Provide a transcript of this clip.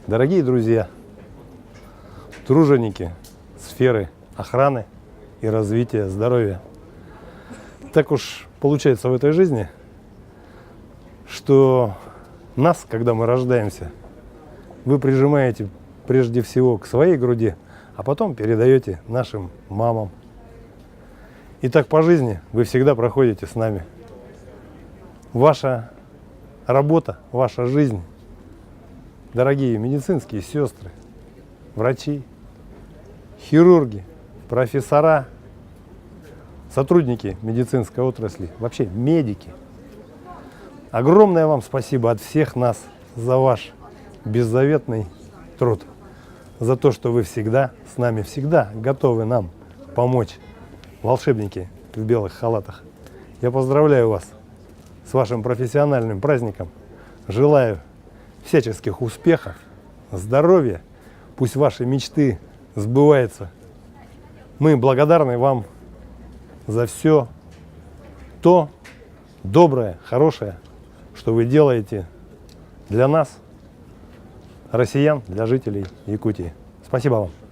Дорогие друзья, труженики сферы охраны и развития здоровья. Так уж получается в этой жизни, что нас, когда мы рождаемся, вы прижимаете прежде всего к своей груди, а потом передаете нашим мамам. И так по жизни вы всегда проходите с нами. Ваша работа, ваша жизнь, дорогие медицинские сестры, врачи, хирурги, профессора, сотрудники медицинской отрасли, вообще медики. Огромное вам спасибо от всех нас за ваш беззаветный труд, за то, что вы всегда с нами, всегда готовы нам помочь, волшебники в белых халатах. Я поздравляю вас с вашим профессиональным праздником, желаю всяческих успехов, здоровья, пусть ваши мечты сбываются. Мы благодарны вам за все то доброе, хорошее, что вы делаете для нас, россиян, для жителей Якутии. Спасибо вам.